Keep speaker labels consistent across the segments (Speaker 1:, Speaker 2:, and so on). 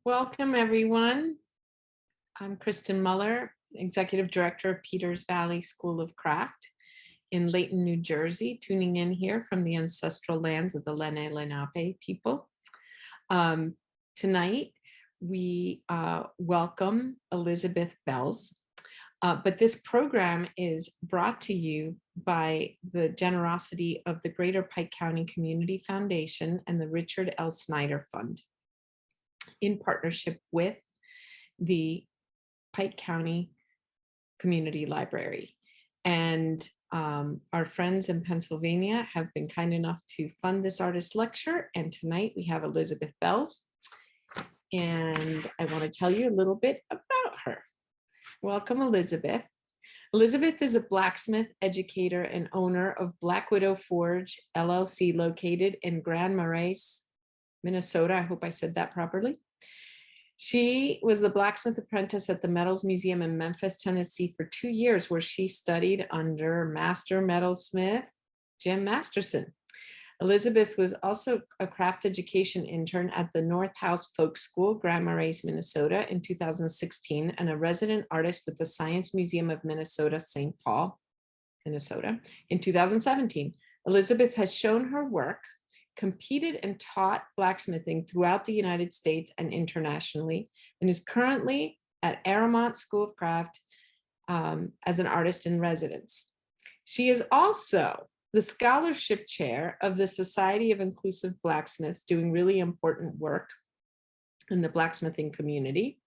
Speaker 1: Welcome, everyone. I'm Kristen Muller, Executive Director of Peters Valley School of Craft in Layton, New Jersey, tuning in here from the ancestral lands of the Lenni Lenape people. Tonight, we welcome Elizabeth Belz, but this program is brought to you by the generosity of the Greater Pike County Community Foundation and the Richard L. Snyder Fund, in partnership with the Pike County Community Library. And our friends in Pennsylvania have been kind enough to fund this artist lecture. And tonight we have Elizabeth Belz. And I want to tell you a little bit about her. Welcome, Elizabeth. Elizabeth is a blacksmith, educator, and owner of Black Widow Forge, LLC, located in Grand Marais, Minnesota. I hope I said that properly. She was the blacksmith apprentice at the Metals Museum in Memphis, Tennessee for 2 years, where she studied under master metalsmith Jim Masterson. Elizabeth was also a craft education intern at the North House Folk School, Grand Marais, Minnesota in 2016, and a resident artist with the Science Museum of Minnesota, St. Paul, Minnesota in 2017. Elizabeth has shown her work, competed and taught blacksmithing throughout the United States and internationally, and is currently at Aramont School of Craft as an artist in residence. She is also the scholarship chair of the Society of Inclusive Blacksmiths, doing really important work in the blacksmithing community,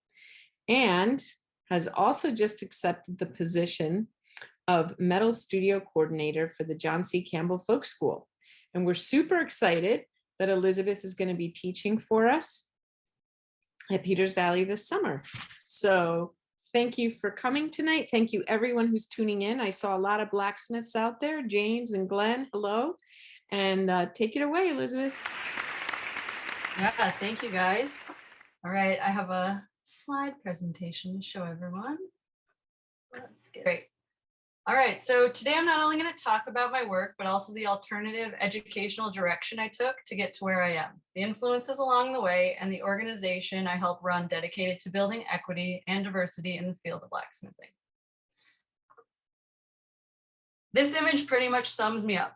Speaker 1: and has also just accepted the position of metal studio coordinator for the John C. Campbell Folk School. And we're super excited that Elizabeth is going to be teaching for us at Peters Valley this summer. So thank you for coming tonight. Thank you everyone who's tuning in. I saw a lot of blacksmiths out there, James and Glenn, hello. And take it away, Elizabeth.
Speaker 2: Yeah, thank you guys. All right, I have a slide presentation to show everyone. Let's get great. All right, so today I'm not only going to talk about my work, but also the alternative educational direction I took to get to where I am, the influences along the way, and the organization I help run dedicated to building equity and diversity in the field of blacksmithing. This image pretty much sums me up.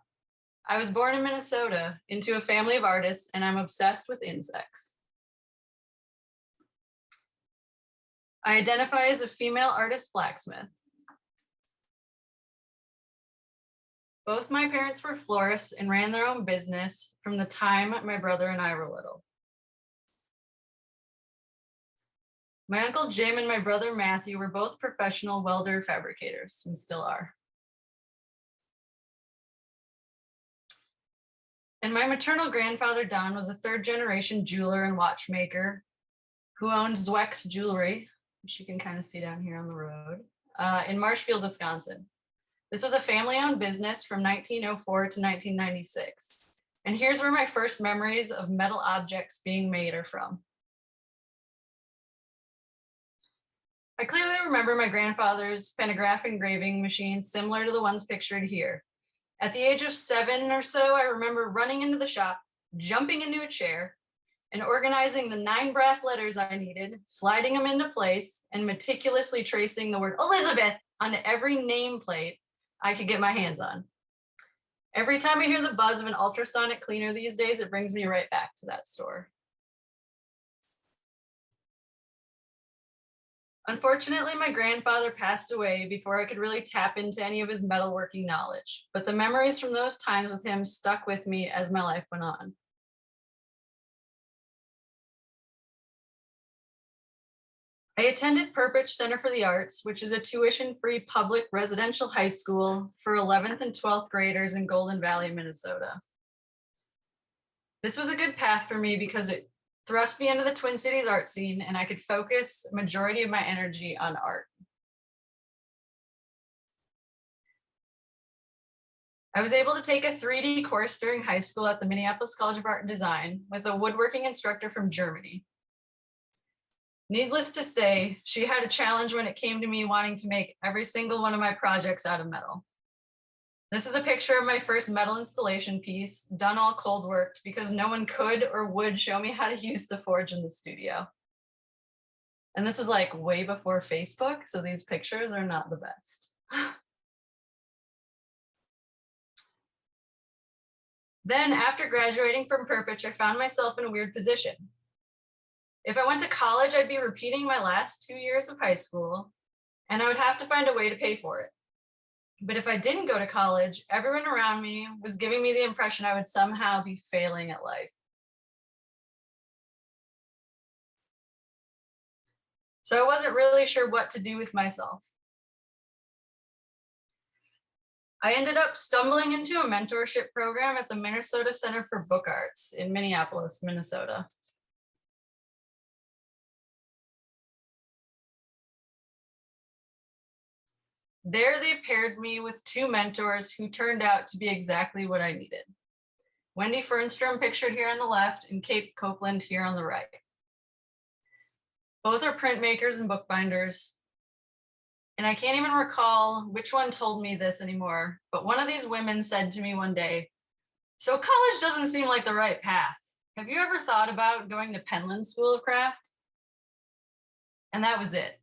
Speaker 2: I was born in Minnesota into a family of artists, and I'm obsessed with insects. I identify as a female artist blacksmith. Both my parents were florists and ran their own business from the time my brother and I were little. My uncle Jim and my brother Matthew were both professional welder fabricators and still are. And my maternal grandfather Don was a third-generation jeweler and watchmaker who owned Zweck's Jewelry, which you can kind of see down here on the road, in Marshfield, Wisconsin. This was a family-owned business from 1904 to 1996. And here's where my first memories of metal objects being made are from. I clearly remember my grandfather's pantograph engraving machine similar to the ones pictured here. At the age of 7 or so, I remember running into the shop, jumping into a chair, and organizing the 9 brass letters I needed, sliding them into place, and meticulously tracing the word Elizabeth onto every nameplate I could get my hands on. Every time I hear the buzz of an ultrasonic cleaner these days, it brings me right back to that store. Unfortunately, my grandfather passed away before I could really tap into any of his metalworking knowledge, but the memories from those times with him stuck with me as my life went on. I attended Perpich Center for the Arts, which is a tuition-free public residential high school for 11th and 12th graders in Golden Valley, Minnesota. This was a good path for me because it thrust me into the Twin Cities art scene, and I could focus a majority of my energy on art. I was able to take a 3D course during high school at the Minneapolis College of Art and Design with a woodworking instructor from Germany. Needless to say, she had a challenge when it came to me wanting to make every single one of my projects out of metal. This is a picture of my first metal installation piece, done all cold worked because no one could or would show me how to use the forge in the studio. And this was like way before Facebook, so these pictures are not the best. Then after graduating from Perpich, I found myself in a weird position. If I went to college, I'd be repeating my last 2 years of high school, and I would have to find a way to pay for it. But if I didn't go to college, everyone around me was giving me the impression I would somehow be failing at life. So I wasn't really sure what to do with myself. I ended up stumbling into a mentorship program at the Minnesota Center for Book Arts in Minneapolis, Minnesota. There they paired me with 2 mentors who turned out to be exactly what I needed. Wendy Fernstrom, pictured here on the left, and Kate Copeland here on the right. Both are printmakers and bookbinders. And I can't even recall which one told me this anymore, but one of these women said to me one day, "So college doesn't seem like the right path. Have you ever thought about going to Penland School of Craft?" And that was it.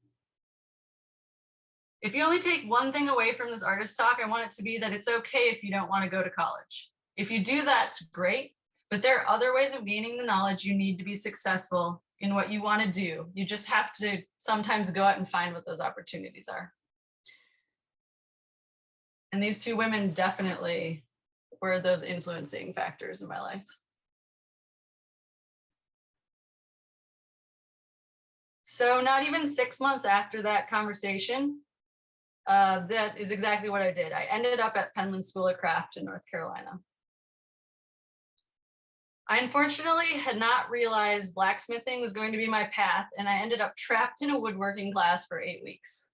Speaker 2: If you only take one thing away from this artist talk, I want it to be that it's okay if you don't want to go to college. If you do, that's great, but there are other ways of gaining the knowledge you need to be successful in what you want to do. You just have to sometimes go out and find what those opportunities are. And these 2 women definitely were those influencing factors in my life. So not even 6 months after that conversation, that is exactly what I did. I ended up at Penland School of Craft in North Carolina. I unfortunately had not realized blacksmithing was going to be my path, and I ended up trapped in a woodworking class for 8 weeks.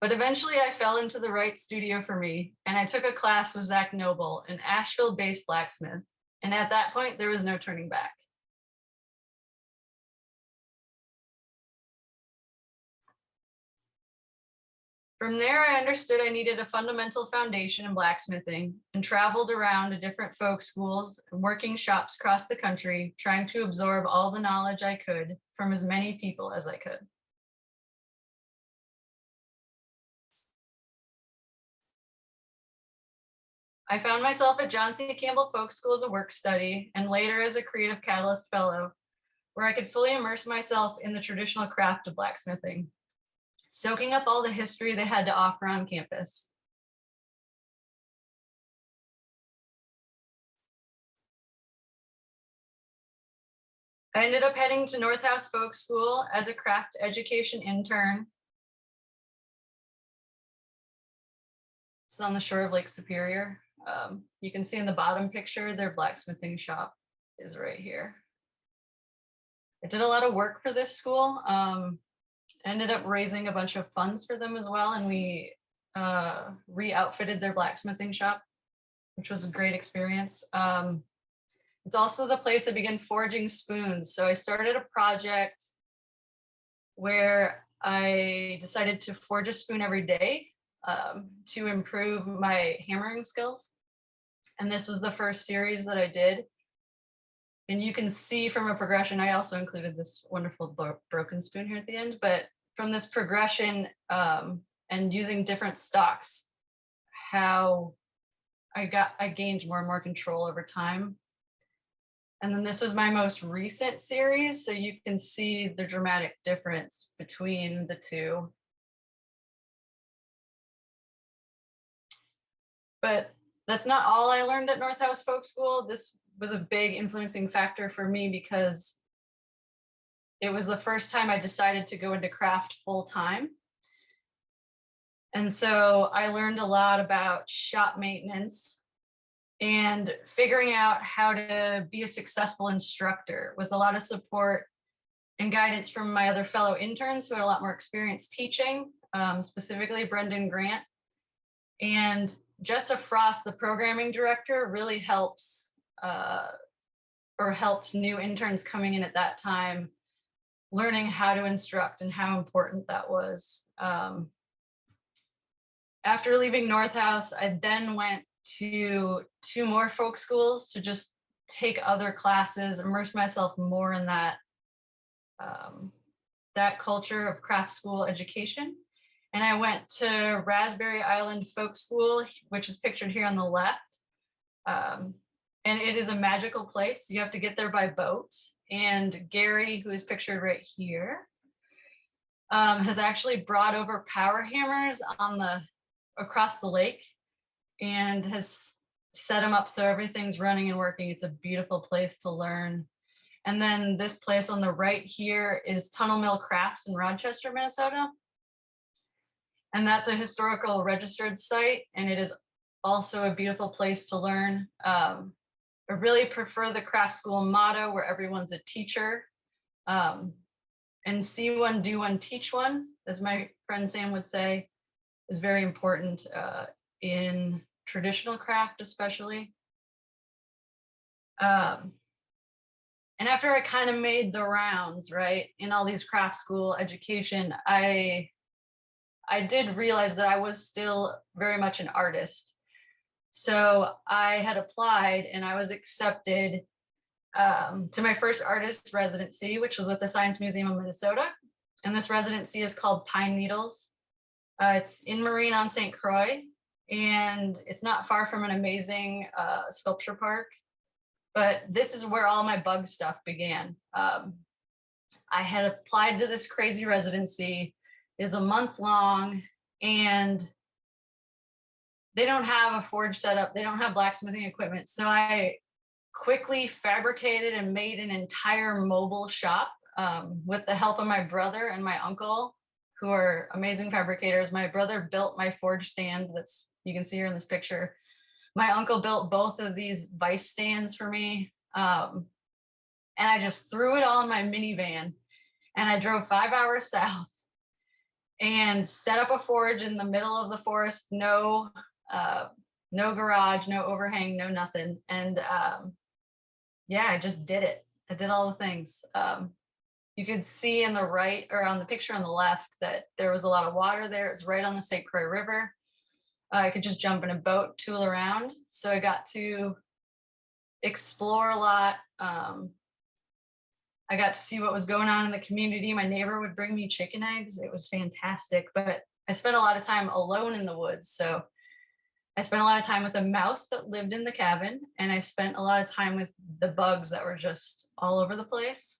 Speaker 2: But eventually I fell into the right studio for me, and I took a class with Zach Noble, an Asheville-based blacksmith, and at that point there was no turning back. From there, I understood I needed a fundamental foundation in blacksmithing and traveled around to different folk schools and working shops across the country, trying to absorb all the knowledge I could from as many people as I could. I found myself at John C. Campbell Folk School as a work study and later as a Creative Catalyst Fellow, where I could fully immerse myself in the traditional craft of blacksmithing, soaking up all the history they had to offer on campus. I ended up heading to North House Folk School as a craft education intern. It's on the shore of Lake Superior. You can see in the bottom picture, their blacksmithing shop is right here. I did a lot of work for this school. Ended up raising a bunch of funds for them as well, and we re-outfitted their blacksmithing shop, which was a great experience. It's also the place I began forging spoons. So I started a project where I decided to forge a spoon every day to improve my hammering skills. And this was the first series that I did. And you can see from a progression, I also included this wonderful broken spoon here at the end, but from this progression and using different stocks, how I gained more and more control over time. And then this was my most recent series, so you can see the dramatic difference between the two. But that's not all I learned at North House Folk School. This was a big influencing factor for me because it was the first time I decided to go into craft full time. And so I learned a lot about shop maintenance and figuring out how to be a successful instructor with a lot of support and guidance from my other fellow interns who had a lot more experience teaching, specifically Brendan Grant. And Jessa Frost, the programming director, really helped new interns coming in at that time, learning how to instruct and how important that was. After leaving North House, I then went to 2 more folk schools to just take other classes, immerse myself more in that that culture of craft school education. And I went to Raspberry Island Folk School, which is pictured here on the left. And it is a magical place. You have to get there by boat. And Gary, who is pictured right here, has actually brought over power hammers across the lake and has set them up so everything's running and working. It's a beautiful place to learn. And then this place on the right here is Tunnel Mill Crafts in Rochester, Minnesota. And that's a historical registered site, and it is also a beautiful place to learn. I really prefer the craft school motto where everyone's a teacher. And see one, do one, teach one, as my friend Sam would say, is very important in traditional craft especially. And after I kind of made the rounds, right, in all these craft school education, I did realize that I was still very much an artist. So I had applied and I was accepted to my first artist residency, which was with the Science Museum of Minnesota. And this residency is called Pine Needles. It's in Marine on St. Croix, and it's not far from an amazing sculpture park. But this is where all my bug stuff began. I had applied to this crazy residency. It was a month long, and they don't have a forge set up. They don't have blacksmithing equipment. So I quickly fabricated and made an entire mobile shop with the help of my brother and my uncle, who are amazing fabricators. My brother built my forge stand you can see here in this picture. My uncle built both of these vice stands for me. And I just threw it all in my minivan, and I drove 5 hours south and set up a forge in the middle of the forest. No garage, no overhang, no nothing. And yeah, I just did it. I did all the things. You could see in the right, or on the picture on the left, that there was a lot of water there. It's right on the St. Croix River. I could just jump in a boat, tool around. So I got to explore a lot. I got to see what was going on in the community. My neighbor would bring me chicken eggs. It was fantastic, but I spent a lot of time alone in the woods. So I spent a lot of time with a mouse that lived in the cabin, and I spent a lot of time with the bugs that were just all over the place.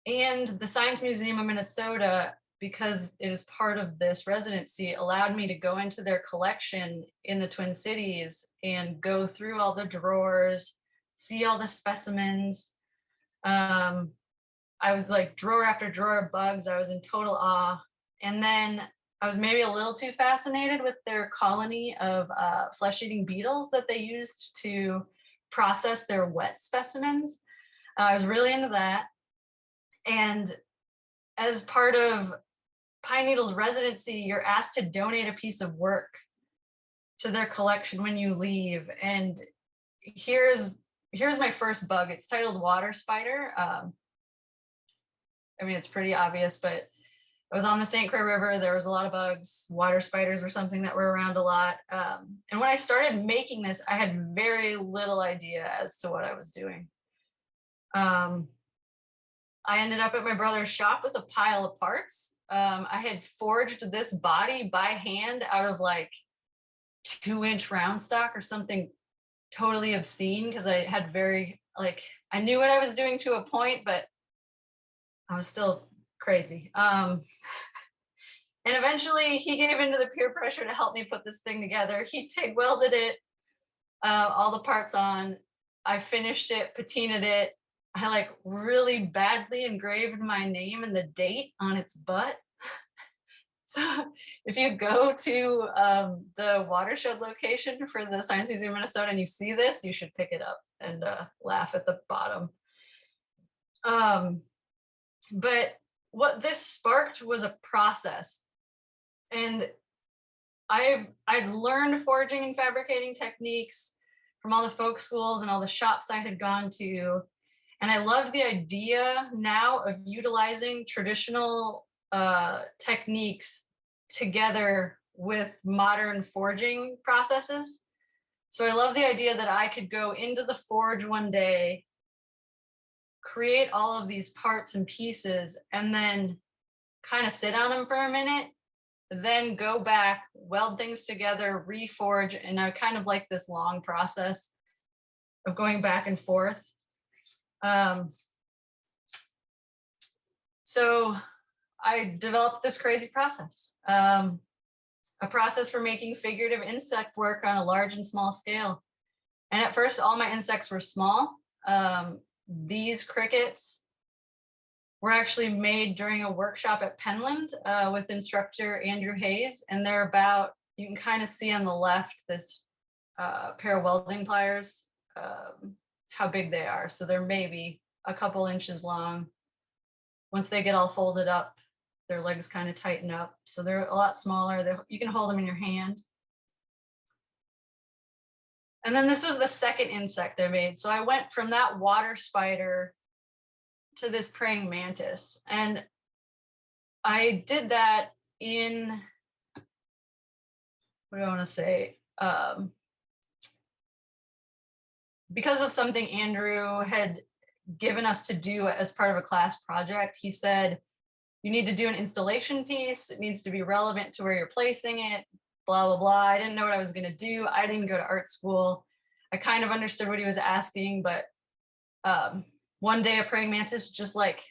Speaker 2: And the Science Museum of Minnesota, because it is part of this residency, allowed me to go into their collection in the Twin Cities and go through all the drawers, see all the specimens. I was like drawer after drawer of bugs. I was in total awe. And then I was maybe a little too fascinated with their colony of flesh-eating beetles that they used to process their wet specimens. I was really into that. And as part of Pine Needles residency, you're asked to donate a piece of work to their collection when you leave. And here's my first bug. It's titled Water Spider. I mean, it's pretty obvious, but I was on the St. Croix River. There was a lot of bugs. Water spiders were something that were around a lot. And when I started making this, I had very little idea as to what I was doing. I ended up at my brother's shop with a pile of parts. I had forged this body by hand out of like 2-inch round stock or something totally obscene, because I had I knew what I was doing to a point, but I was still crazy. And eventually he gave into the peer pressure to help me put this thing together. He TIG welded it, all the parts on. I finished it, patinaed it. I like really badly engraved my name and the date on its butt. So if you go to the watershed location for the Science Museum of Minnesota and you see this, you should pick it up and laugh at the bottom. But what this sparked was a process. And I'd learned forging and fabricating techniques from all the folk schools and all the shops I had gone to. And I loved the idea now of utilizing traditional techniques together with modern forging processes. So I love the idea that I could go into the forge one day, create all of these parts and pieces, and then kind of sit on them for a minute, then go back, weld things together, reforge. And I kind of like this long process of going back and forth. So I developed this crazy process, a process for making figurative insect work on a large and small scale. And at first, all my insects were small. These crickets were actually made during a workshop at Penland with instructor Andrew Hayes. And they're about, you can kind of see on the left, this pair of welding pliers, how big they are. So they're maybe a couple inches long. Once they get all folded up, their legs kind of tighten up. So they're a lot smaller. You can hold them in your hand. And then this was the second insect I made. So I went from that water spider to this praying mantis. And I did that in, what do I want to say? Because of something Andrew had given us to do as part of a class project. He said, you need to do an installation piece. It needs to be relevant to where you're placing it, blah, blah, blah. I didn't know what I was going to do. I didn't go to art school. I kind of understood what he was asking, but one day a praying mantis just like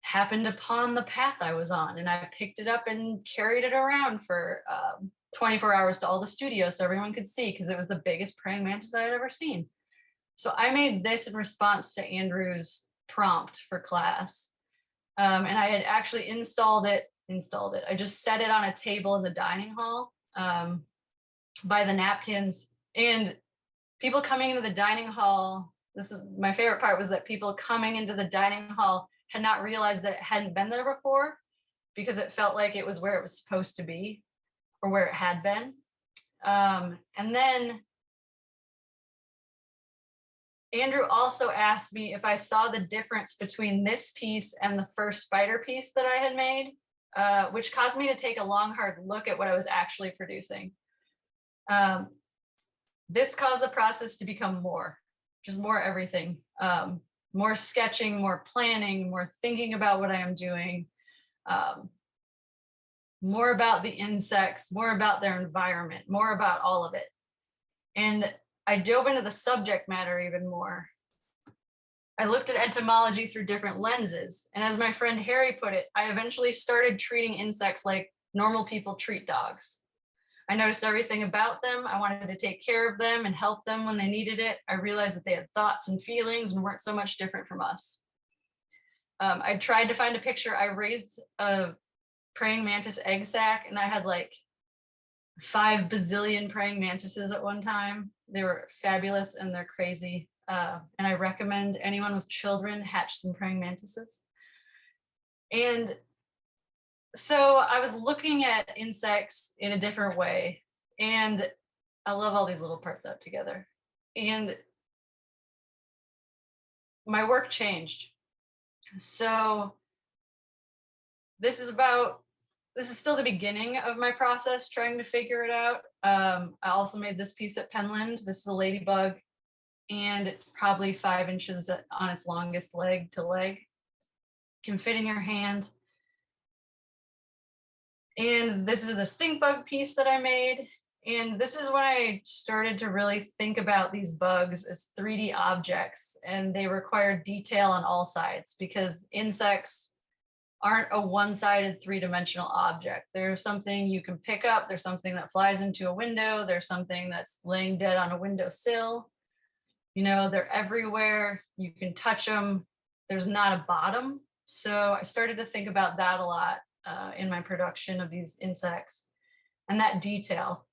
Speaker 2: happened upon the path I was on, and I picked it up and carried it around for 24 hours to all the studios so everyone could see, because it was the biggest praying mantis I had ever seen. So I made this in response to Andrew's prompt for class. And I had actually installed it. I just set it on a table in the dining hall by the napkins. And people coming into the dining hall, this is my favorite part, was that people coming into the dining hall had not realized that it hadn't been there before, because it felt like it was where it was supposed to be, or where it had been. And then Andrew also asked me if I saw the difference between this piece and the first spider piece that I had made, which caused me to take a long, hard look at what I was actually producing. This caused the process to become more, just more everything, more sketching, more planning, more thinking about what I am doing, more about the insects, more about their environment, more about all of it. And I dove into the subject matter even more. I looked at entomology through different lenses. And as my friend Harry put it, I eventually started treating insects like normal people treat dogs. I noticed everything about them. I wanted to take care of them and help them when they needed it. I realized that they had thoughts and feelings and weren't so much different from us. I tried to find a picture. I raised a praying mantis egg sac, and I had like 5 bazillion praying mantises at one time. They were fabulous and they're crazy. And I recommend anyone with children hatch some praying mantises. And so I was looking at insects in a different way, and I love all these little parts out together. And my work changed. So this is still the beginning of my process, trying to figure it out. I also made this piece at Penland. This is a ladybug, and it's probably 5 inches on its longest leg to leg. Can fit in your hand. And this is the stink bug piece that I made. And this is when I started to really think about these bugs as 3D objects, and they require detail on all sides, because insects aren't a one-sided 3-dimensional object. There's something you can pick up, there's something that flies into a window, there's something that's laying dead on a windowsill. You know, they're everywhere, you can touch them, there's not a bottom. So I started to think about that a lot in my production of these insects, and that detail.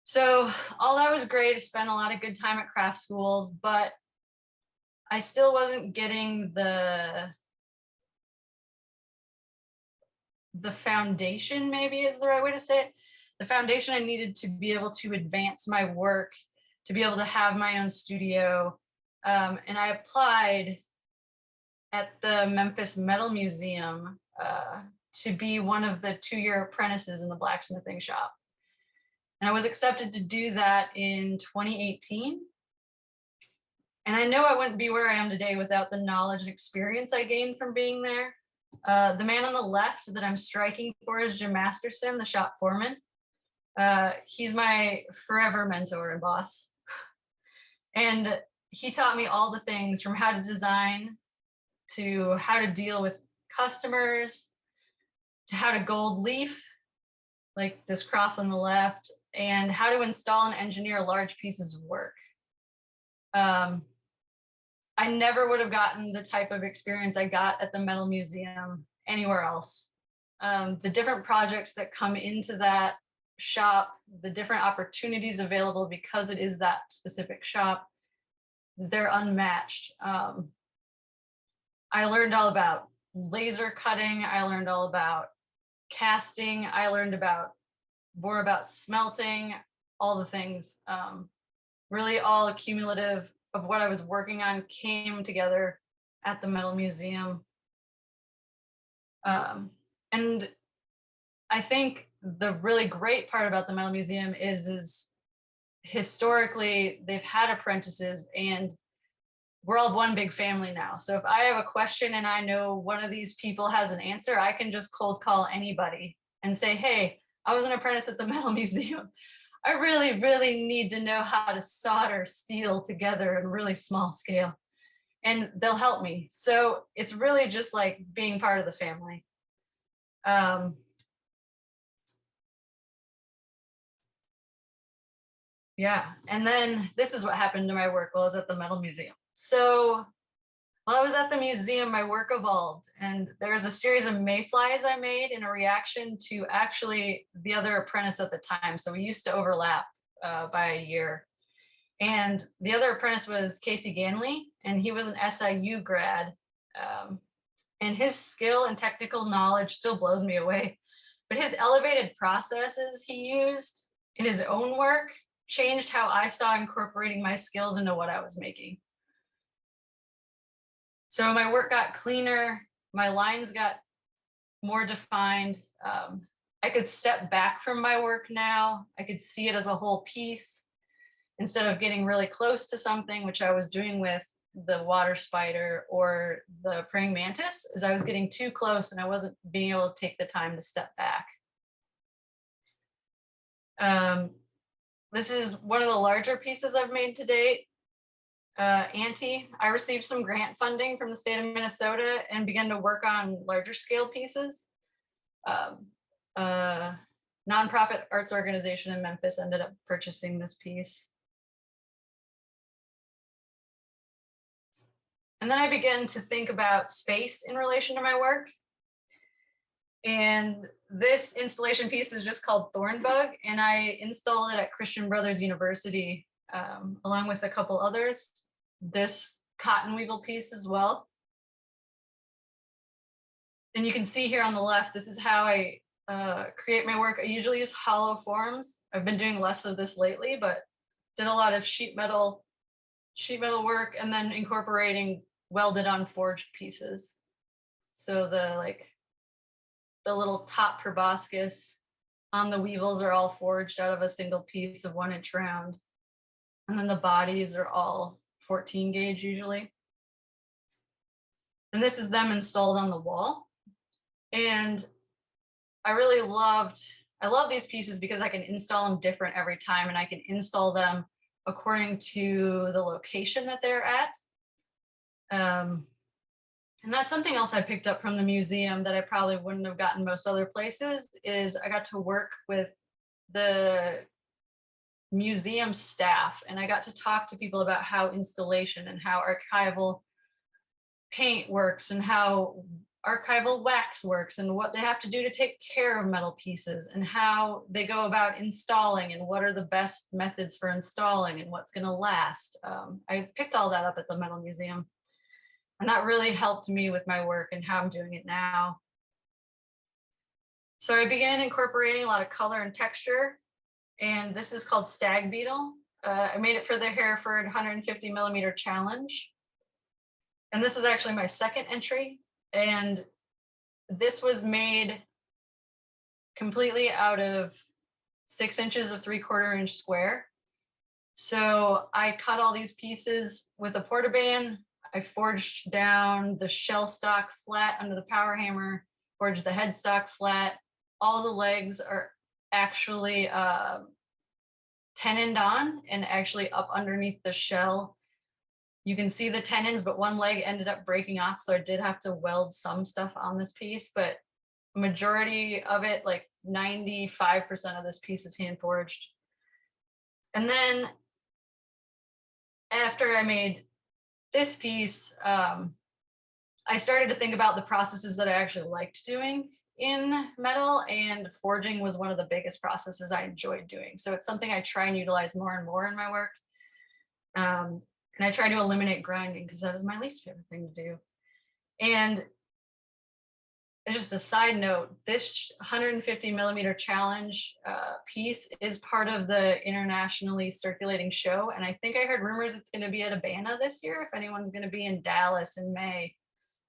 Speaker 2: So all that was great. I spent a lot of good time at craft schools, but I still wasn't getting the foundation, maybe is the right way to say it, the foundation I needed to be able to advance my work, to be able to have my own studio. And I applied at the Memphis Metal Museum to be one of the 2-year apprentices in the blacksmithing shop. And I was accepted to do that in 2018. And I know I wouldn't be where I am today without the knowledge and experience I gained from being there. The man on the left that I'm striking for is Jim Masterson, the shop foreman. He's my forever mentor and boss. And he taught me all the things from how to design to how to deal with customers to how to gold leaf, like this cross on the left, and how to install and engineer large pieces of work. I never would have gotten the type of experience I got at the Metal Museum anywhere else. The different projects that come into that shop, the different opportunities available because it is that specific shop, they're unmatched. I learned all about laser cutting. I learned all about casting. I learned more about smelting, all the things. Really all accumulative of what I was working on came together at the Metal Museum. And I think the really great part about the Metal Museum is historically they've had apprentices and we're all one big family now. So if I have a question and I know one of these people has an answer, I can just cold call anybody and say, hey, I was an apprentice at the Metal Museum. I really, really need to know how to solder steel together in really small scale. And they'll help me. So it's really just like being part of the family. Yeah, and then this is what happened to my work while I was at the Metal Museum. So while I was at the museum, my work evolved, and there was a series of mayflies I made in a reaction to actually the other apprentice at the time. So we used to overlap by a year. And the other apprentice was Casey Ganley, and he was an SIU grad. And his skill and technical knowledge still blows me away. But his elevated processes he used in his own work changed how I saw incorporating my skills into what I was making. So my work got cleaner, my lines got more defined. I could step back from my work now. I could see it as a whole piece instead of getting really close to something, which I was doing with the water spider or the praying mantis, as I was getting too close and I wasn't being able to take the time to step back. This is one of the larger pieces I've made to date. Auntie, I received some grant funding from the state of Minnesota and began to work on larger scale pieces. Nonprofit arts organization in Memphis ended up purchasing this piece. And then I began to think about space in relation to my work. And this installation piece is just called Thornbug, and I installed it at Christian Brothers University along with a couple others. This cotton weevil piece as well. And you can see here on the left, this is how I create my work. I usually use hollow forms. I've been doing less of this lately, but did a lot of sheet metal work and then incorporating welded on forged pieces. So the little top proboscis on the weevils are all forged out of a single piece of 1 inch round. And then the bodies are all 14 gauge usually. And this is them installed on the wall. And I love these pieces because I can install them different every time and I can install them according to the location that they're at. And that's something else I picked up from the museum that I probably wouldn't have gotten most other places, is I got to work with the museum staff and I got to talk to people about how installation and how archival paint works and how archival wax works and what they have to do to take care of metal pieces and how they go about installing and what are the best methods for installing and what's going to last. I picked all that up at the Metal Museum. And that really helped me with my work and how I'm doing it now. So I began incorporating a lot of color and texture, and this is called Stag Beetle. I made it for the Hereford 150 millimeter challenge. And this was actually my second entry. And this was made completely out of 6 inches of 3/4 inch square. So I cut all these pieces with a portaband. I forged down the shell stock flat under the power hammer, forged the headstock flat. All the legs are actually tenoned on and actually up underneath the shell. You can see the tenons, but one leg ended up breaking off, so I did have to weld some stuff on this piece, but majority of it, like 95% of this piece, is hand forged. And then after I made this piece, I started to think about the processes that I actually liked doing in metal, and forging was one of the biggest processes I enjoyed doing. So it's something I try and utilize more and more in my work. And I try to eliminate grinding because that is my least favorite thing to do. And it's just a side note, this 150 millimeter challenge piece is part of the internationally circulating show. And I think I heard rumors it's going to be at Abana this year. If anyone's going to be in Dallas in May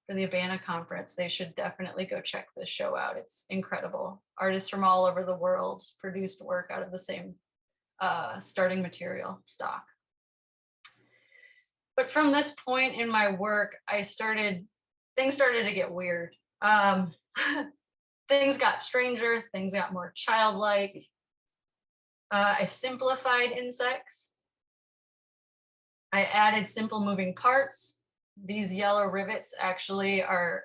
Speaker 2: for the Abana conference, they should definitely go check this show out. It's incredible. Artists from all over the world produced work out of the same starting material stock. But from this point in my work, things started to get weird. Things got stranger, things got more childlike. I simplified insects. I added simple moving parts. These yellow rivets actually are,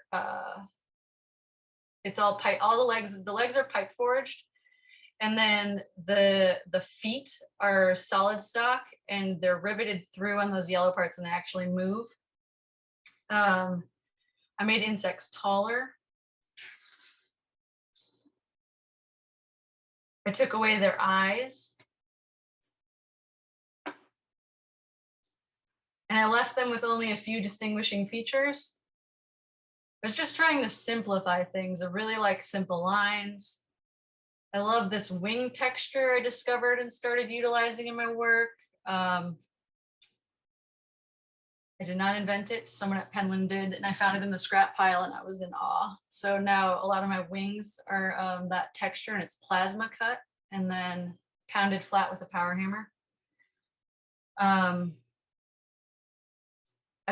Speaker 2: it's all pipe, all the legs are pipe forged. And then the feet are solid stock and they're riveted through on those yellow parts and they actually move. I made insects taller. I took away their eyes. And I left them with only a few distinguishing features. I was just trying to simplify things. I really like simple lines. I love this wing texture I discovered and started utilizing in my work. I did not invent it, someone at Penland did, and I found it in the scrap pile and I was in awe. So now a lot of my wings are that texture and it's plasma cut and then pounded flat with a power hammer. I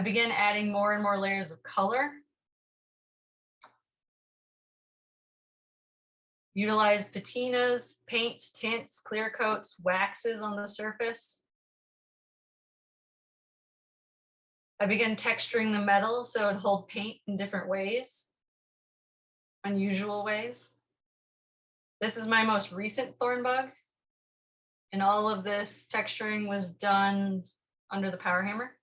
Speaker 2: began adding more and more layers of color. Utilized patinas, paints, tints, clear coats, waxes on the surface. I began texturing the metal so it would hold paint in different ways, unusual ways. This is my most recent Thornbug, and all of this texturing was done under the power hammer.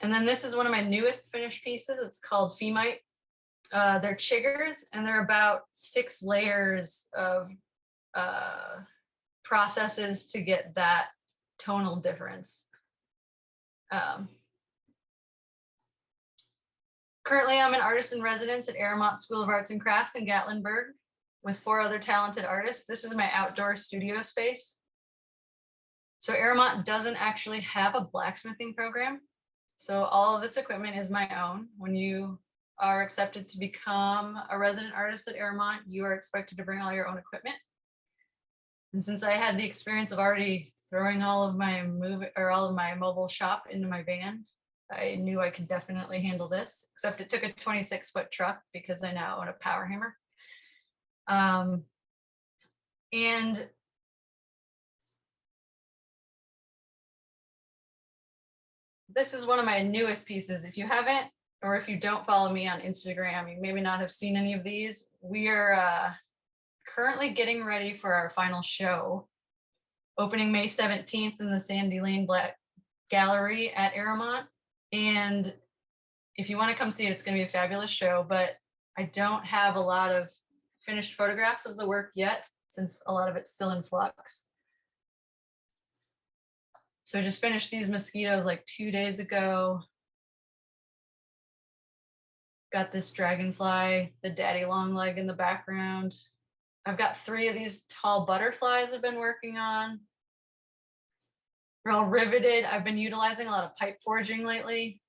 Speaker 2: And then this is one of my newest finished pieces. It's called Femite. They're chiggers, and they're about 6 layers of processes to get that tonal difference. Currently, I'm an artist in residence at Aramont School of Arts and Crafts in Gatlinburg with 4 other talented artists. This is my outdoor studio space. So Aramont doesn't actually have a blacksmithing program. So all of this equipment is my own. When you are accepted to become a resident artist at Aramont, you are expected to bring all your own equipment. And since I had the experience of already throwing all of my mobile shop into my van, I knew I could definitely handle this, except it took a 26-foot truck because I now own a power hammer. And this is one of my newest pieces. If you haven't, or if you don't follow me on Instagram, you maybe not have seen any of these. We are currently getting ready for our final show, opening May 17th in the Sandy Lane Black Gallery at Aramont. And if you want to come see it, it's going to be a fabulous show, but I don't have a lot of finished photographs of the work yet, since a lot of it's still in flux. So I just finished these mosquitoes like 2 days ago. Got this dragonfly, the daddy long leg in the background. I've got 3 of these tall butterflies I've been working on. They're all riveted. I've been utilizing a lot of pipe forging lately.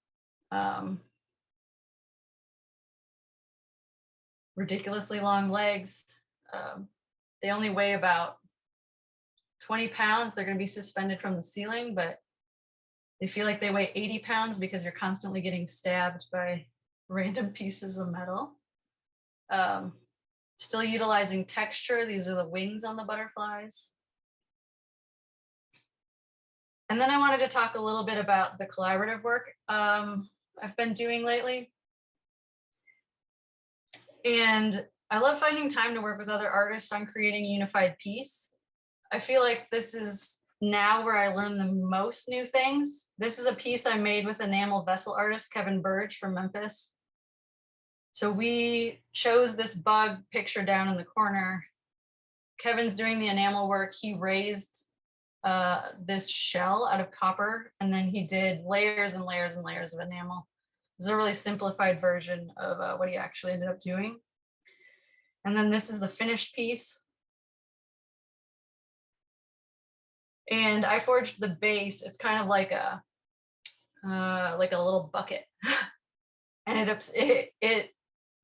Speaker 2: ridiculously long legs. They only weigh about 20 pounds. They're going to be suspended from the ceiling, but they feel like they weigh 80 pounds because you're constantly getting stabbed by random pieces of metal. Still utilizing texture. These are the wings on the butterflies. And then I wanted to talk a little bit about the collaborative work I've been doing lately. And I love finding time to work with other artists on creating a unified piece. I feel like this is now where I learn the most new things. This is a piece I made with enamel vessel artist Kevin Burge from Memphis. So we chose this bug picture down in the corner. Kevin's doing the enamel work. He raised this shell out of copper, and then he did layers and layers and layers of enamel. This is a really simplified version of what he actually ended up doing. And then this is the finished piece. And I forged the base. It's kind of like a little bucket. And it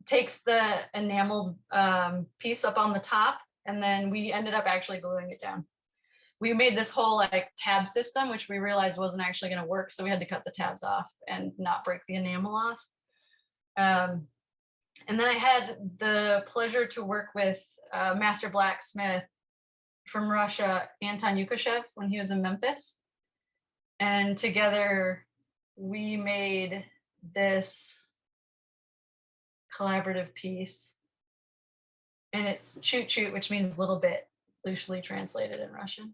Speaker 2: takes the enameled piece up on the top, and then we ended up actually gluing it down. We made this whole like tab system, which we realized wasn't actually going to work, so we had to cut the tabs off and not break the enamel off. And then I had the pleasure to work with master blacksmith from Russia, Anton Yukashev, when he was in Memphis. And together we made this collaborative piece. And it's chut chut, which means little bit, loosely translated in Russian.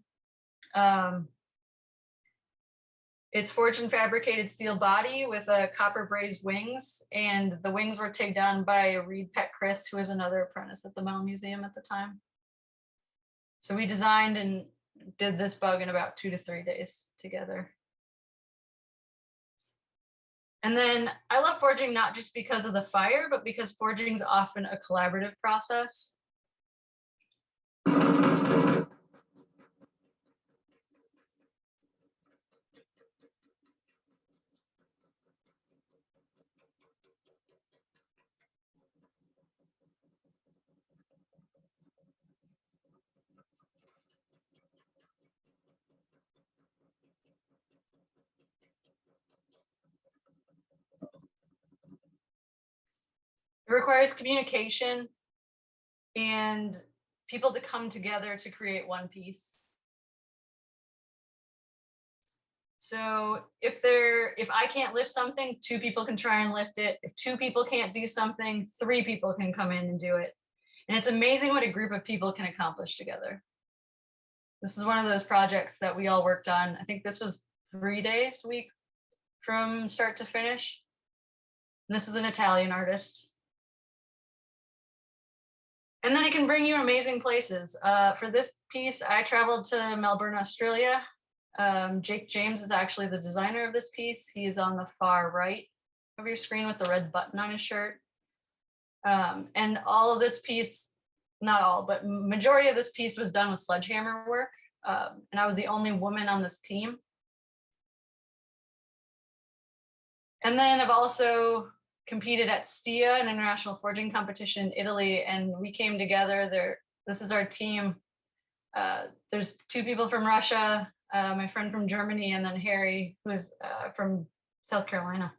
Speaker 2: It's forged and fabricated steel body with a copper brazed wings, and the wings were tagged on by Reed Peck Chris, who was another apprentice at the Metal Museum at the time. So we designed and did this bug in about 2 to 3 days together. And then I love forging not just because of the fire, but because forging is often a collaborative process. It requires communication and people to come together to create one piece. So if I can't lift something, 2 people can try and lift it. If 2 people can't do something, 3 people can come in and do it. And it's amazing what a group of people can accomplish together. This is one of those projects that we all worked on. I think this was 3 days a week from start to finish. And this is an Italian artist. And then it can bring you amazing places. For this piece, I traveled to Melbourne, Australia. Jake James is actually the designer of this piece. He is on the far right of your screen with the red button on his shirt. And all of this piece, not all, but majority of this piece was done with sledgehammer work. And I was the only woman on this team. And then I've also competed at STIA, an international forging competition in Italy, and we came together there. This is our team. There's 2 people from Russia, my friend from Germany, and then Harry, who is from South Carolina.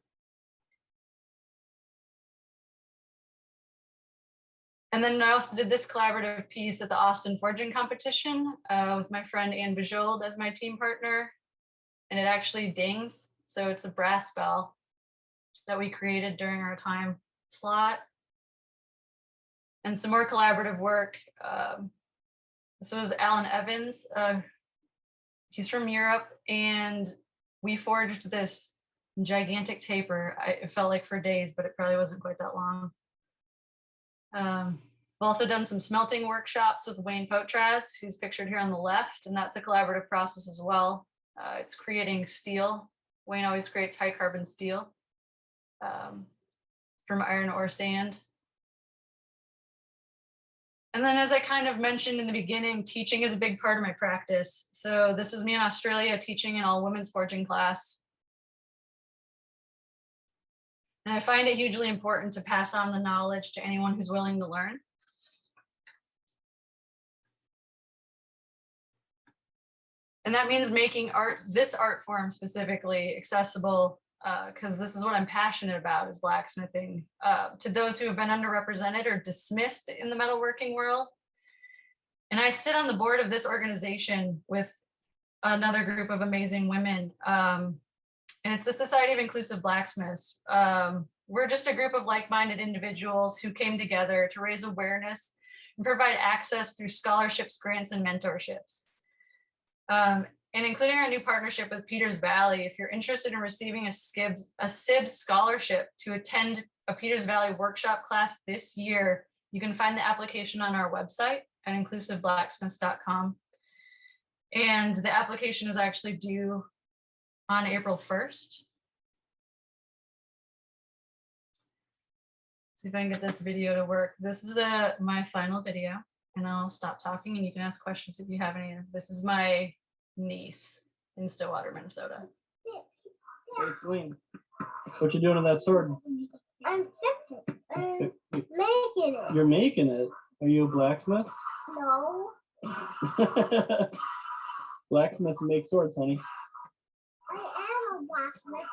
Speaker 2: And then I also did this collaborative piece at the Austin Forging Competition with my friend Anne Bijold as my team partner. And it actually dings. So it's a brass bell that we created during our time slot. And some more collaborative work. This was Alan Evans. He's from Europe, and we forged this gigantic taper. It felt like for days, but it probably wasn't quite that long. We've also done some smelting workshops with Wayne Potras, who's pictured here on the left, and that's a collaborative process as well. It's creating steel. Wayne always creates high carbon steel from iron ore sand. And then, as I kind of mentioned in the beginning, teaching is a big part of my practice. So this was me in Australia teaching an all women's forging class. And I find it hugely important to pass on the knowledge to anyone who's willing to learn. And that means making this art form specifically accessible, because this is what I'm passionate about, is blacksmithing, to those who have been underrepresented or dismissed in the metalworking world. And I sit on the board of this organization with another group of amazing women. And it's the Society of Inclusive Blacksmiths. We're just a group of like-minded individuals who came together to raise awareness and provide access through scholarships, grants, and mentorships. And including our new partnership with Peters Valley, if you're interested in receiving a SIBS scholarship to attend a Peters Valley workshop class this year, you can find the application on our website at inclusiveblacksmiths.com. And the application is actually due on April 1st. See if I can get this video to work. This is my final video, and I'll stop talking and you can ask questions if you have any. This is my niece in Stillwater, Minnesota.
Speaker 3: Hey, Celine, what you doing with that sword?
Speaker 4: I'm fixing it. I'm making it.
Speaker 3: You're making it. Are you a blacksmith?
Speaker 4: No,
Speaker 3: Blacksmiths make swords, honey.
Speaker 4: I am a blacksmith.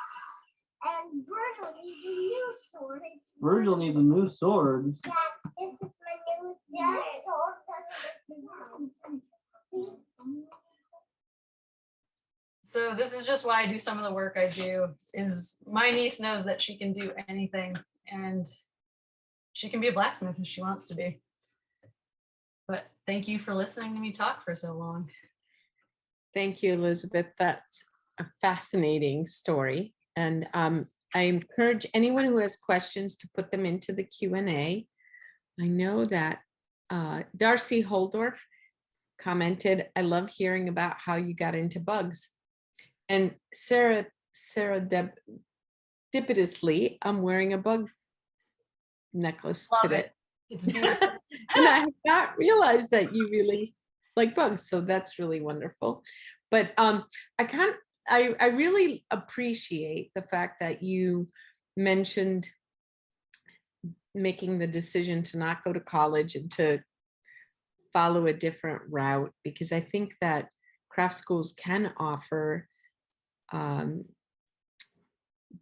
Speaker 4: And Virgil needs a new sword.
Speaker 3: Virgil needs a new sword.
Speaker 4: Yeah, this is my new sword.
Speaker 2: So this is just why I do some of the work I do, is my niece knows that she can do anything and she can be a blacksmith if she wants to be. But thank you for listening to me talk for so long.
Speaker 1: Thank you, Elizabeth. That's a fascinating story. And I encourage anyone who has questions to put them into the Q&A. I know that Darcy Holdorf commented, I love hearing about how you got into bugs. And Sarah serendipitously, I'm wearing a bug necklace
Speaker 2: Love
Speaker 1: today.
Speaker 2: it. It's beautiful.
Speaker 1: And I had not realized that you really like bugs, so that's really wonderful. But I really appreciate the fact that you mentioned making the decision to not go to college and to follow a different route, because I think that craft schools can offer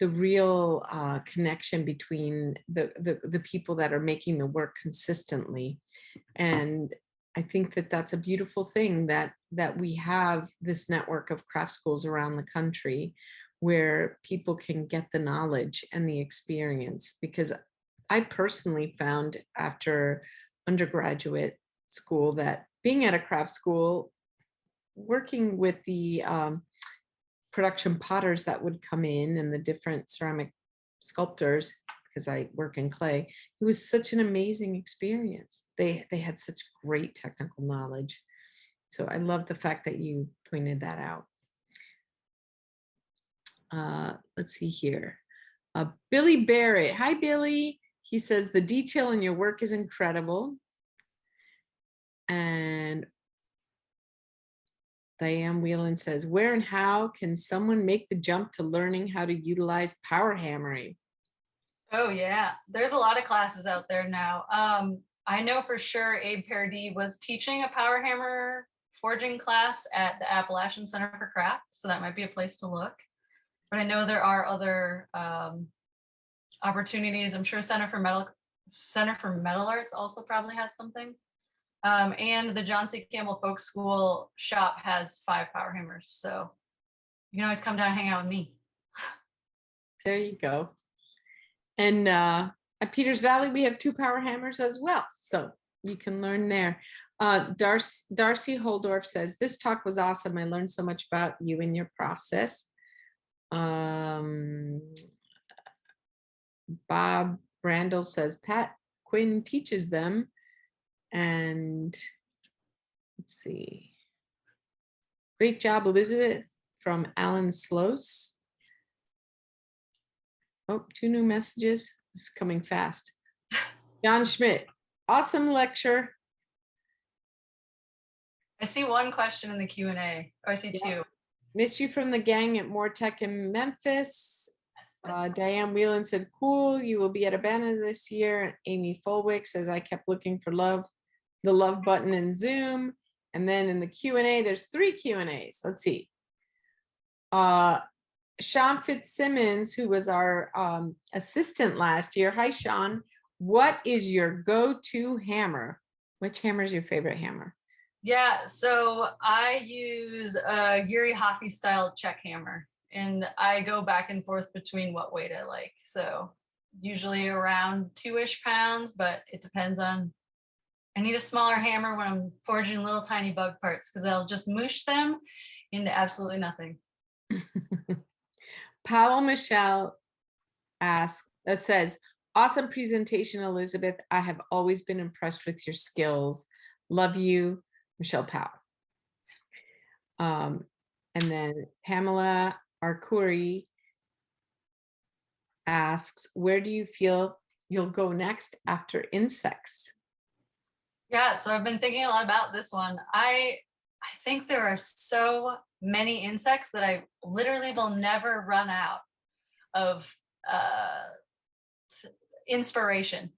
Speaker 1: the real connection between the people that are making the work consistently. And I think that that's a beautiful thing, that we have this network of craft schools around the country where people can get the knowledge and the experience. Because I personally found after undergraduate school that being at a craft school, working with the production potters that would come in and the different ceramic sculptors, because I work in clay, it was such an amazing experience. They had such great technical knowledge. So I love the fact that you pointed that out. Let's see here. Billy Barrett. Hi, Billy. He says, the detail in your work is incredible. And Diane Whelan says, where and how can someone make the jump to learning how to utilize power hammering?
Speaker 2: Oh yeah, there's a lot of classes out there now. I know for sure Abe Paradis was teaching a power hammer forging class at the Appalachian Center for Craft, so that might be a place to look. But I know there are other opportunities. I'm sure Center for Metal Arts also probably has something. And the John C. Campbell Folk School shop has 5 power hammers, so you can always come down and hang out with me.
Speaker 1: There you go. And at Peters Valley, we have 2 power hammers as well, so you can learn there. Darcy Holdorf says, this talk was awesome. I learned so much about you and your process. Bob Brandel says, Pat Quinn teaches them. And let's see. Great job, Elizabeth, from Alan Sloas. Oh, 2 new messages. This is coming fast. John Schmidt, awesome lecture.
Speaker 2: I see 1 question in the Q&A. Oh, I see 2.
Speaker 1: Miss you from the gang at More Tech in Memphis. Diane Whelan said, cool, you will be at Urbana this year. Amy Folwick says, I kept looking for the love button in Zoom. And then in the Q&A, there's 3 Q&As. Let's see. Sean Fitzsimmons, who was our assistant last year. Hi, Sean. What is your go-to hammer? Which hammer is your favorite hammer?
Speaker 2: Yeah, so I use a Yuri Hoffy style check hammer, and I go back and forth between what weight I like. So usually around 2-ish pounds, but it depends on, I need a smaller hammer when I'm forging little tiny bug parts because I'll just moosh them into absolutely nothing.
Speaker 1: Powell Michelle says, awesome presentation, Elizabeth. I have always been impressed with your skills. Love you, Michelle Powell. And then Pamela Arcuri asks, where do you feel you'll go next after insects?
Speaker 2: Yeah, so I've been thinking a lot about this one. I think there are so many insects that I literally will never run out of inspiration.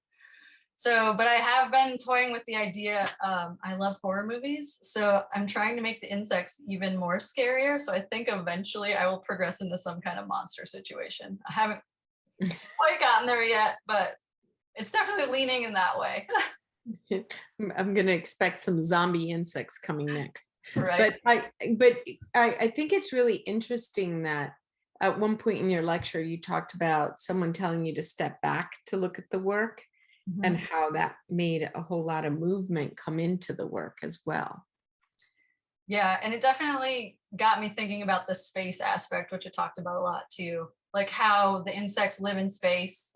Speaker 2: So, but I have been toying with the idea. I love horror movies, so I'm trying to make the insects even more scarier. So I think eventually I will progress into some kind of monster situation. I haven't quite gotten there yet, but it's definitely leaning in that way.
Speaker 1: I'm going to expect some zombie insects coming next.
Speaker 2: Right.
Speaker 1: But I think it's really interesting that at one point in your lecture, you talked about someone telling you to step back to look at the work.
Speaker 2: Mm-hmm.
Speaker 1: And how that made a whole lot of movement come into the work as well.
Speaker 2: Yeah, and it definitely got me thinking about the space aspect, which I talked about a lot too, like how the insects live in space.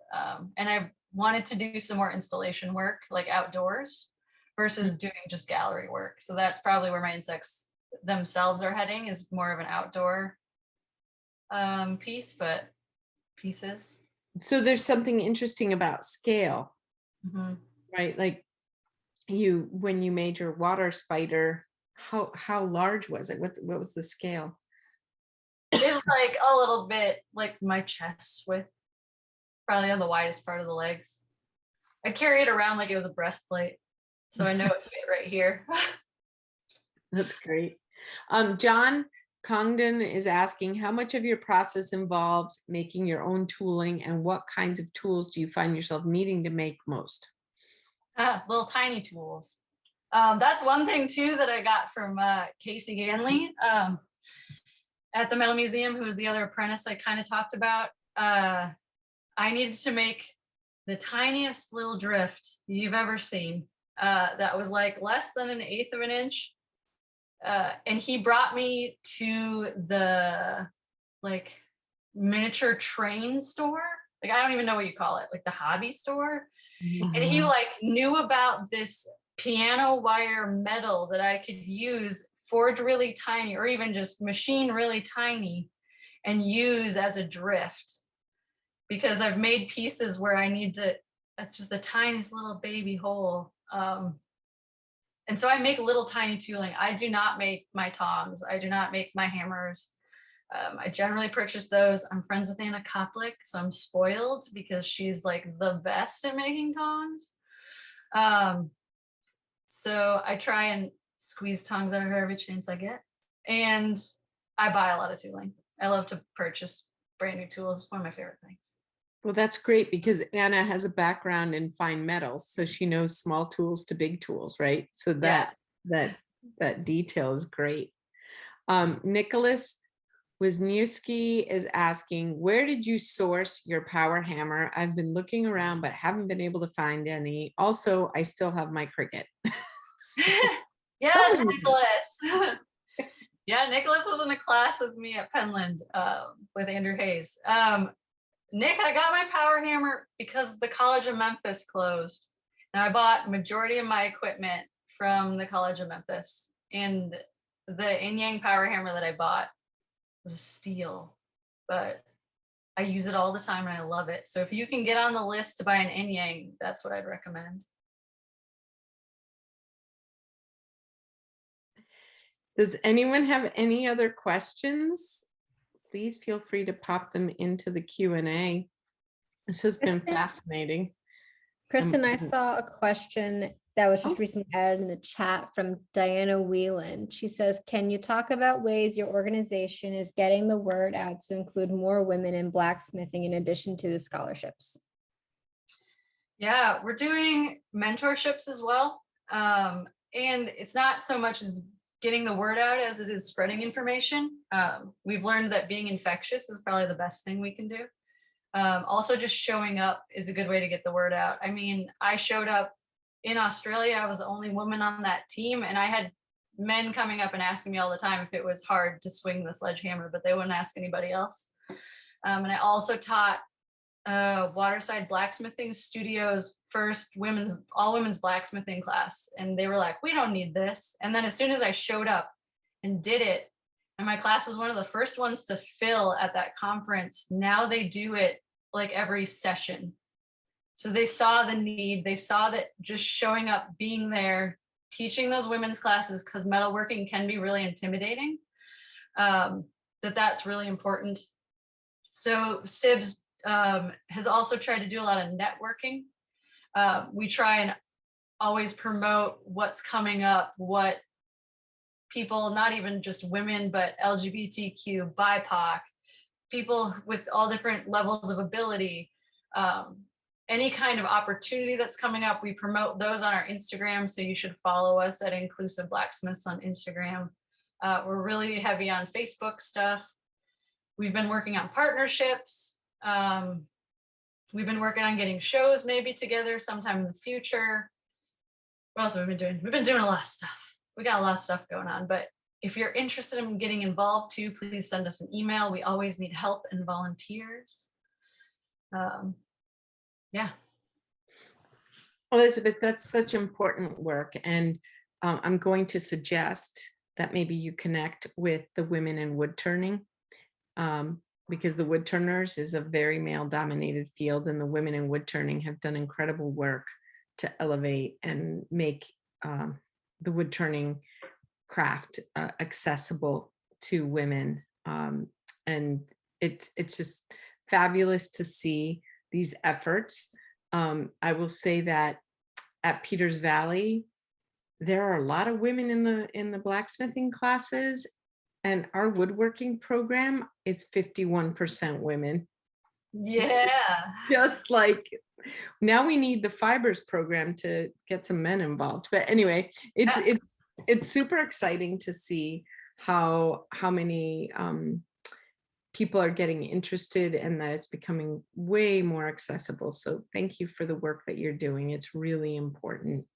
Speaker 2: And I wanted to do some more installation work, like outdoors, versus doing just gallery work. So that's probably where my insects themselves are heading, is more of an outdoor piece, but pieces.
Speaker 1: So there's something interesting about scale.
Speaker 2: Mm-hmm.
Speaker 1: Right, like when you made your water spider, how large was it? What was the scale?
Speaker 2: It's like a little bit like my chest width, probably on the widest part of the legs. I carry it around like it was a breastplate, so I know it fit right here.
Speaker 1: That's great. John Congdon is asking, how much of your process involves making your own tooling, and what kinds of tools do you find yourself needing to make most?
Speaker 2: Little tiny tools. That's one thing too that I got from Casey Ganley at the Metal Museum, who was the other apprentice I kind of talked about. I needed to make the tiniest little drift you've ever seen. That was like less than 1/8 of an inch. And he brought me to the like miniature train store. Like, I don't even know what you call it, like the hobby store.
Speaker 1: Mm-hmm.
Speaker 2: And he like knew about this piano wire metal that I could use, forge really tiny, or even just machine really tiny and use as a drift. Because I've made pieces where I need to just the tiniest little baby hole. And so I make little tiny tooling. I do not make my tongs. I do not make my hammers. I generally purchase those. I'm friends with Anna Koplik, so I'm spoiled because she's like the best at making tongs. So I try and squeeze tongs out of her every chance I get. And I buy a lot of tooling. I love to purchase brand new tools. It's one of my favorite things.
Speaker 1: Well, that's great because Anna has a background in fine metals, so she knows small tools to big tools, right? So that detail is great. Nicholas Wisniewski is asking, where did you source your power hammer? I've been looking around but haven't been able to find any. Also, I still have my Cricut.
Speaker 2: Yes, Nicholas. Yeah, Nicholas was in a class with me at Penland with Andrew Hayes. Nick, I got my power hammer because the College of Memphis closed. And I bought majority of my equipment from the College of Memphis. And the Yin Yang power hammer that I bought was a steal, but I use it all the time and I love it. So if you can get on the list to buy an Yin Yang, that's what I'd recommend.
Speaker 1: Does anyone have any other questions please feel free to pop them into the Q&A. This has been fascinating.
Speaker 5: Kristen, I saw a question that was just
Speaker 1: Oh.
Speaker 5: recently added in the chat from Diana Whelan. She says, can you talk about ways your organization is getting the word out to include more women in blacksmithing in addition to the scholarships?
Speaker 2: Yeah, we're doing mentorships as well. And it's not so much as getting the word out as it is spreading information. We've learned that being infectious is probably the best thing we can do. Also, just showing up is a good way to get the word out. I mean, I showed up in Australia. I was the only woman on that team, and I had men coming up and asking me all the time if it was hard to swing the sledgehammer, but they wouldn't ask anybody else. And I also taught Waterside Blacksmithing Studio's first all women's blacksmithing class, and they were like, we don't need this. And then as soon as I showed up and did it, and my class was one of the first ones to fill at that conference, now they do it like every session. So they saw the need, they saw that just showing up, being there, teaching those women's classes, because metalworking can be really intimidating, that's really important. So SIBS has also tried to do a lot of networking. We try and always promote what's coming up, what people, not even just women, but LGBTQ, BIPOC, people with all different levels of ability, any kind of opportunity that's coming up, we promote those on our Instagram. So you should follow us at Inclusive Blacksmiths on Instagram. We're really heavy on Facebook stuff. We've been working on partnerships. We've been working on getting shows maybe together sometime in the future. What else have we been doing? We've been doing a lot of stuff. We got a lot of stuff going on, but if you're interested in getting involved too, please send us an email. We always need help and volunteers. Yeah.
Speaker 1: Elizabeth, that's such important work. And I'm going to suggest that maybe you connect with the women in woodturning, because the woodturners is a very male dominated field, and the women in woodturning have done incredible work to elevate and make the woodturning craft accessible to women. And it's just fabulous to see these efforts. I will say that at Peters Valley, there are a lot of women in the blacksmithing classes, and our woodworking program is 51% women.
Speaker 2: Yeah.
Speaker 1: Just like now we need the fibers program to get some men involved. But anyway, it's super exciting to see how many people are getting interested, and that it's becoming way more accessible. So thank you for the work that you're doing. It's really important.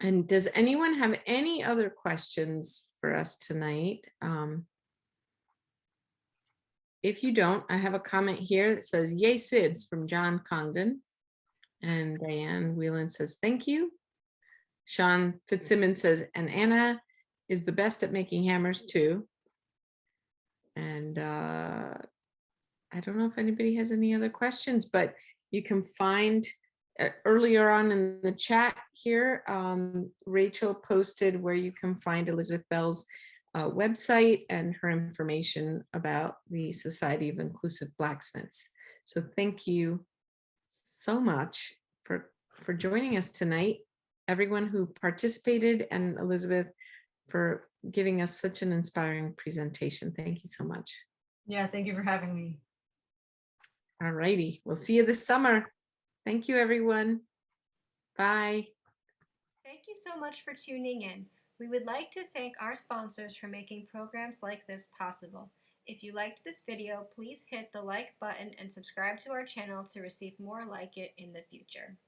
Speaker 1: And does anyone have any other questions for us tonight? If you don't, I have a comment here that says, yay Sibs, from John Congdon. And Diane Whelan says, thank you. Sean Fitzsimmons says, and Anna is the best at making hammers too. And I don't know if anybody has any other questions, but you can find earlier on in the chat here, Rachel posted where you can find Elizabeth Belz' website and her information about the Society of Inclusive Blacksmiths. So thank you so much for joining us tonight, everyone who participated, and Elizabeth for giving us such an inspiring presentation. Thank you so much.
Speaker 2: Yeah, thank you for having me.
Speaker 1: All righty, we'll see you this summer. Thank you, everyone. Bye.
Speaker 6: Thank you so much for tuning in. We would like to thank our sponsors for making programs like this possible. If you liked this video, please hit the like button and subscribe to our channel to receive more like it in the future.